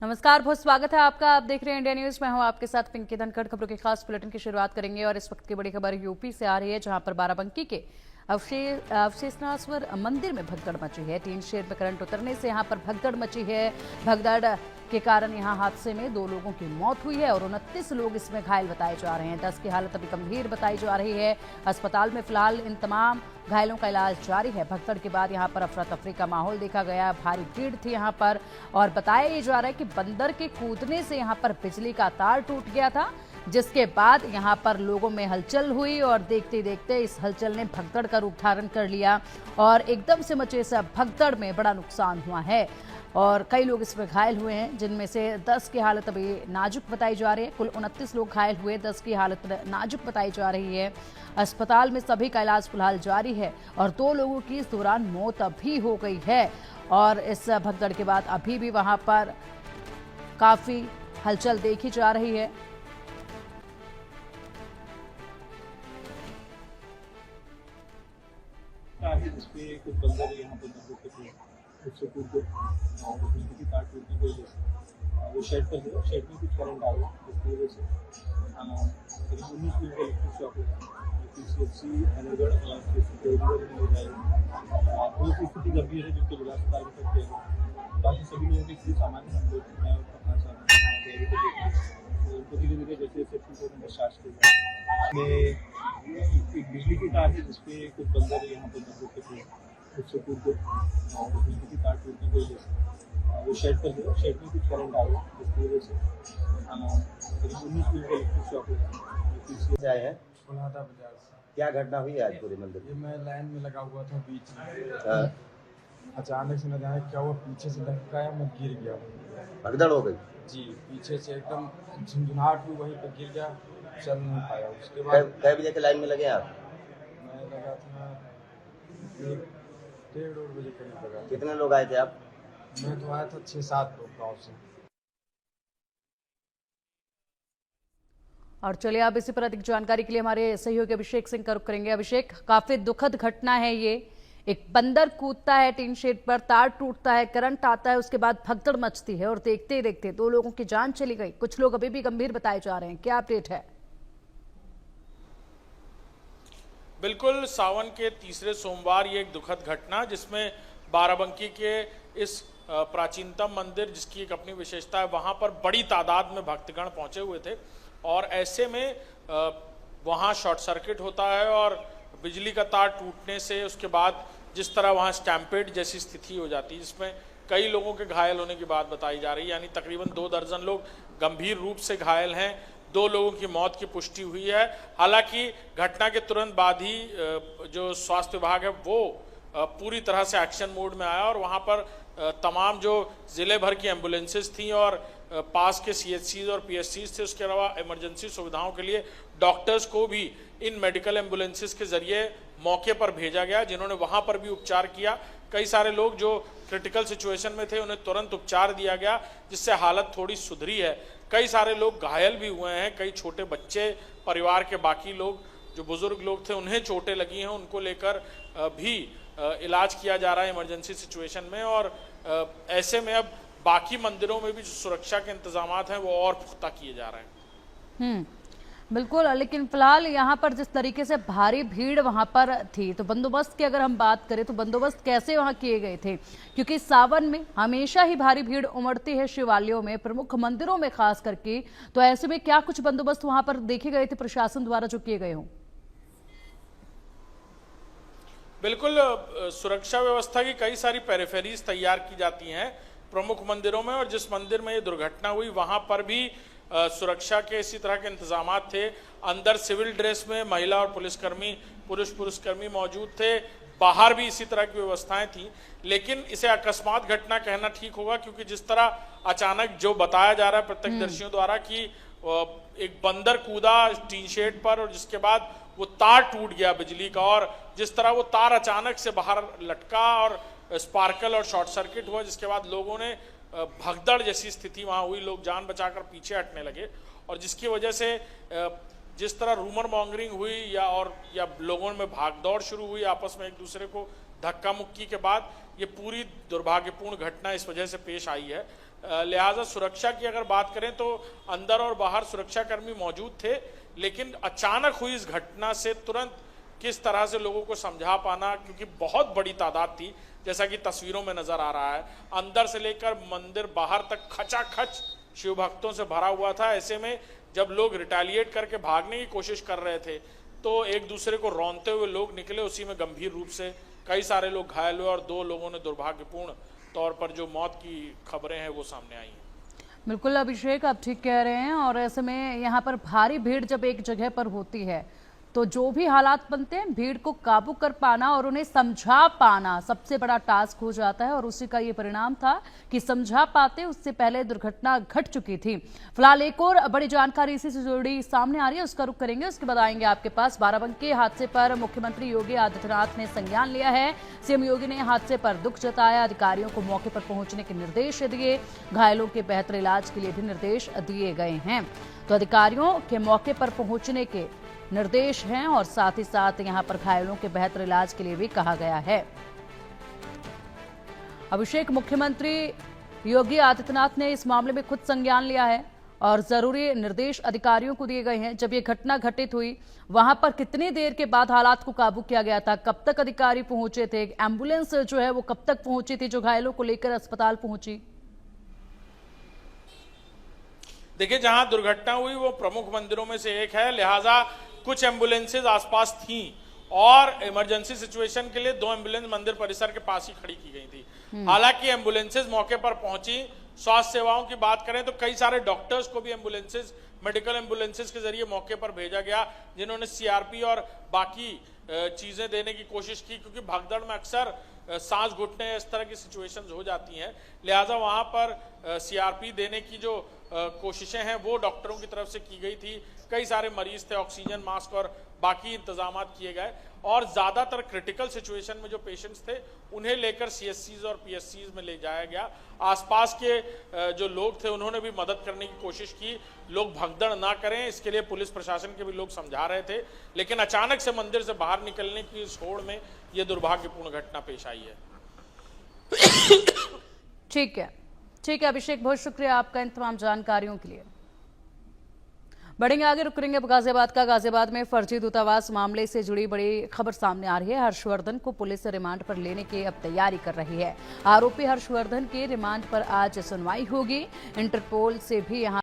नमस्कार, बहुत स्वागत है आपका। आप देख रहे हैं इंडिया न्यूज। मैं हूं आपके साथ पिंकी धनखड़। खबरों के खास बुलेटिन की शुरुआत करेंगे और इस वक्त की बड़ी खबर यूपी से आ रही है, जहां पर बाराबंकी के अवशेषनाश्वर मंदिर में भगदड़ मची है। टीन शेड में करंट उतरने से यहां पर भगदड़ मची है। भगदड़ के कारण यहां हादसे में 2 लोगों की मौत हुई है और 29 लोग इसमें घायल बताए जा रहे हैं। 10 की हालत अभी गंभीर बताई जा रही है। अस्पताल में फिलहाल इन तमाम घायलों का इलाज जारी है। भगदड़ के बाद यहां पर अफरा तफरी का माहौल देखा गया। भारी भीड़ थी यहां पर और बताया ये जा रहा है कि बंदर के कूदने से यहां पर बिजली का तार टूट गया था, जिसके बाद यहां पर लोगों में हलचल हुई और देखते देखते इस हलचल ने भगदड़ का रूप धारण कर लिया और एकदम से मचे इस भगदड़ में बड़ा नुकसान हुआ है और कई लोग इसमें घायल हुए हैं, जिनमें से 10 की हालत अभी नाजुक बताई जा रही है। कुल 29 लोग घायल हुए, 10 की हालत नाजुक बताई जा रही है। अस्पताल में सभी का इलाज फिलहाल जारी है और 2 लोगों की इस दौरान मौत अभी हो गई है और इस भगदड़ के बाद अभी भी वहां पर काफी हलचल देखी जा रही है। जिसपे कुछ बंदर यहाँ पर उससे कूद गए और बिजली की तार टूटने की वजह से वो शेड पर है। शेड में कुछ करंट आ गया, जिसकी वजह से करीब 19 लोगों का इलेक्ट्रिक शॉक हुआ। PCHC अलीगढ़ और देवघर में हो जाएगा। दो की स्थिति गंभीर है, जिनको जिला अस्पताल में किया गया। बाकी सभी लोगों की स्थिति सामान्य हम लोग मैं अपना उनको धीरे धीरे जैसे जैसे ठीक होने में डिस्चार्ज किया। एक बिजली की तार है, जिसपे कुछ बंदर यहाँ पर उससे कूद गए और बिजली की तार टूटने की वजह से वो शेड पर है। शेड में कुछ करंट आ गया, जिसकी वजह से करीब 19 लोगों का इलेक्ट्रिक शॉक हुआ। आए हैं क्या घटना हुई है आज पूरे मंदिर में? ये मैं लाइन में लगा हुआ था बीच में, अचानक से न जाने क्या हुआ, पीछे से धक्का आया, मैं गिर गया। भगदड़ हो गई जी, पीछे से एकदम झुंझुनाहट हुई, वहीं पर गिर गया, चल नहीं पाया। उसके बाद कै बजे के लाइन में लगे आप? मैं लगा था 1-1:30 बजे करीब लगा। कितने लोग आए थे आप? मैं तो आया था 6-7 लोग गाँव से। और चलिए अब इसी पर अधिक जानकारी के लिए हमारे सहयोगी अभिषेक सिंह का रुख करेंगे। अभिषेक, काफी दुखद घटना है ये। एक बंदर कूदता है टीन शेड पर, तार टूटता है, करंट आता है, उसके बाद भगदड़ मचती है और देखते ही देखते 2 लोगों की जान चली गई। कुछ लोग अभी भी गंभीर बताए जा रहे हैं। क्या अपडेट है? बिल्कुल, सावन के तीसरे सोमवार ये एक दुखद घटना, जिसमें बाराबंकी के इस प्राचीनतम मंदिर, जिसकी एक अपनी विशेषता है, वहां पर बड़ी तादाद में भक्तगण पहुंचे हुए थे और ऐसे में वहाँ शॉर्ट सर्किट होता है और बिजली का तार टूटने से उसके बाद जिस तरह वहाँ स्टैम्पेड जैसी स्थिति हो जाती है, जिसमें कई लोगों के घायल होने की बात बताई जा रही है। यानी तकरीबन 2 दर्जन लोग गंभीर रूप से घायल हैं, 2 लोगों की मौत की पुष्टि हुई है। हालांकि घटना के तुरंत बाद ही जो स्वास्थ्य विभाग है वो पूरी तरह से एक्शन मोड में आया और वहाँ पर तमाम जो ज़िले भर की एम्बुलेंसेस थी और पास के CHCs और PSCs थे, उसके अलावा इमरजेंसी सुविधाओं के लिए डॉक्टर्स को भी इन मेडिकल एम्बुलेंसेस के जरिए मौके पर भेजा गया, जिन्होंने वहाँ पर भी उपचार किया। कई सारे लोग जो क्रिटिकल सिचुएशन में थे उन्हें तुरंत उपचार दिया गया, जिससे हालत थोड़ी सुधरी है। कई सारे लोग घायल भी हुए हैं, कई छोटे बच्चे, परिवार के बाकी लोग जो बुजुर्ग लोग थे उन्हें चोटें लगी हैं, उनको लेकर भी इलाज किया जा रहा है इमरजेंसी सिचुएशन में। और ऐसे में अब बाकी मंदिरों में भी जो सुरक्षा के इंतजामात हैं वो और पुख्ता किए जा रहे हैं। बिल्कुल, लेकिन फिलहाल यहाँ पर जिस तरीके से भारी भीड़ वहां पर थी, तो बंदोबस्त की अगर हम बात करें तो बंदोबस्त कैसे वहां किए गए थे? क्योंकि सावन में हमेशा ही भारी भीड़ उमड़ती है शिवालयों में, प्रमुख मंदिरों में खास करके, तो ऐसे में क्या कुछ बंदोबस्त वहां पर देखे गए थे प्रशासन द्वारा जो किए गए हों? बिल्कुल, सुरक्षा व्यवस्था की कई सारी पेरिफेरीज तैयार की जाती हैं प्रमुख मंदिरों में, और जिस मंदिर में ये दुर्घटना हुई वहां पर भी सुरक्षा के इसी तरह के इंतजामात थे। अंदर सिविल ड्रेस में महिला और पुरुषकर्मी मौजूद थे, बाहर भी इसी तरह की व्यवस्थाएं थी। लेकिन इसे अकस्मात घटना कहना ठीक होगा, क्योंकि जिस तरह अचानक जो बताया जा रहा है प्रत्यक्षदर्शियों द्वारा कि एक बंदर कूदा टीन शेड पर और जिसके बाद वो तार टूट गया बिजली का, और जिस तरह वो तार अचानक से बाहर लटका और स्पार्कल और शॉर्ट सर्किट हुआ, जिसके बाद लोगों ने भगदड़ जैसी स्थिति वहाँ हुई, लोग जान बचाकर पीछे हटने लगे और जिसकी वजह से जिस तरह रूमर मॉन्गरिंग हुई या लोगों में भागदौड़ शुरू हुई आपस में एक दूसरे को धक्का मुक्की के बाद, ये पूरी दुर्भाग्यपूर्ण घटना इस वजह से पेश आई है। लिहाजा सुरक्षा की अगर बात करें तो अंदर और बाहर सुरक्षाकर्मी मौजूद थे, लेकिन अचानक हुई इस घटना से तुरंत किस तरह से लोगों को समझा पाना, क्योंकि बहुत बड़ी तादाद थी जैसा कि तस्वीरों में नजर आ रहा है, अंदर से लेकर मंदिर बाहर तक खचाखच शिव भक्तों से भरा हुआ था। ऐसे में जब लोग रिटेलिएट करके भागने की कोशिश कर रहे थे तो एक दूसरे को रौंदते हुए लोग निकले, उसी में गंभीर रूप से कई सारे लोग घायल हुए और 2 लोगों ने दुर्भाग्यपूर्ण तौर पर जो मौत की खबरें हैं वो सामने आई हैं। बिल्कुल अभिषेक, आप ठीक कह रहे हैं। और ऐसे में यहाँ पर भारी भीड़ जब एक जगह पर होती है तो जो भी हालात बनते हैं, भीड़ को काबू कर पाना और उन्हें समझा पाना सबसे बड़ा टास्क हो जाता है। और उसी का ये परिणाम था कि समझा पाते उससे पहले दुर्घटना घट चुकी थी। फिलहाल एक और बड़ी जानकारी इसी से जुड़ी सामने आ रही है, उसका रुख करेंगे, उसके बाद आएंगे आपके पास। बाराबंकी हादसे पर मुख्यमंत्री योगी आदित्यनाथ ने संज्ञान लिया है। सीएम योगी ने हादसे पर दुख जताया, अधिकारियों को मौके पर पहुंचने के निर्देश दिए, घायलों के बेहतर इलाज के लिए भी निर्देश दिए गए हैं। तो अधिकारियों के मौके पर पहुंचने के निर्देश हैं और साथ ही साथ यहां पर घायलों के बेहतर इलाज के लिए भी कहा गया है। अभिषेक, मुख्यमंत्री योगी आदित्यनाथ ने इस मामले में खुद संज्ञान लिया है और जरूरी निर्देश अधिकारियों को दिए गए हैं। जब ये घटना घटित हुई, वहां पर कितनी देर के बाद हालात को काबू किया गया था? कब तक अधिकारी पहुंचे थे? एम्बुलेंस जो है वो कब तक पहुंची थी जो घायलों को लेकर अस्पताल पहुंची? देखिए, जहां दुर्घटना हुई वो प्रमुख मंदिरों में से एक है, लिहाजा कुछ एम्बुलेंसेज आसपास थीं और इमरजेंसी सिचुएशन के लिए 2 एम्बुलेंस मंदिर परिसर के पास ही खड़ी की गई थी। हालांकि एम्बुलेंसेज मौके पर पहुंची। स्वास्थ्य सेवाओं की बात करें तो कई सारे डॉक्टर्स को भी एम्बुलेंसेज, मेडिकल एम्बुलेंसेज के जरिए मौके पर भेजा गया, जिन्होंने सीआरपी और बाकी चीजें देने की कोशिश की, क्योंकि भगदड़ में अक्सर सांस घुटने इस तरह की सिचुएशंस हो जाती हैं। लिहाजा वहां पर सीआरपी देने की जो कोशिशें हैं वो डॉक्टरों की तरफ से की गई थी। कई सारे मरीज थे, ऑक्सीजन मास्क और बाकी इंतजाम किए गए और ज्यादातर क्रिटिकल सिचुएशन में जो पेशेंट्स थे उन्हें लेकर सीएससीज और पीएससीज में ले जाया गया। आसपास के जो लोग थे उन्होंने भी मदद करने की कोशिश की, लोग भगदड़ ना करें इसके लिए पुलिस प्रशासन के भी लोग समझा रहे थे, लेकिन अचानक से मंदिर से बाहर निकलने की इस होड़ में यह दुर्भाग्यपूर्ण घटना पेश आई है। ठीक है अभिषेक, बहुत शुक्रिया आपका इन तमाम जानकारियों के लिए। बढ़ेंगे आगे, रुक करेंगे गाजियाबाद का। गाजियाबाद में फर्जी दूतावास मामले से जुड़ी बड़ी खबर सामने आ रही है। हर्षवर्धन को पुलिस रिमांड पर लेने की अब तैयारी कर रही है। आरोपी हर्षवर्धन के रिमांड पर आज सुनवाई होगी। इंटरपोल से भी यहां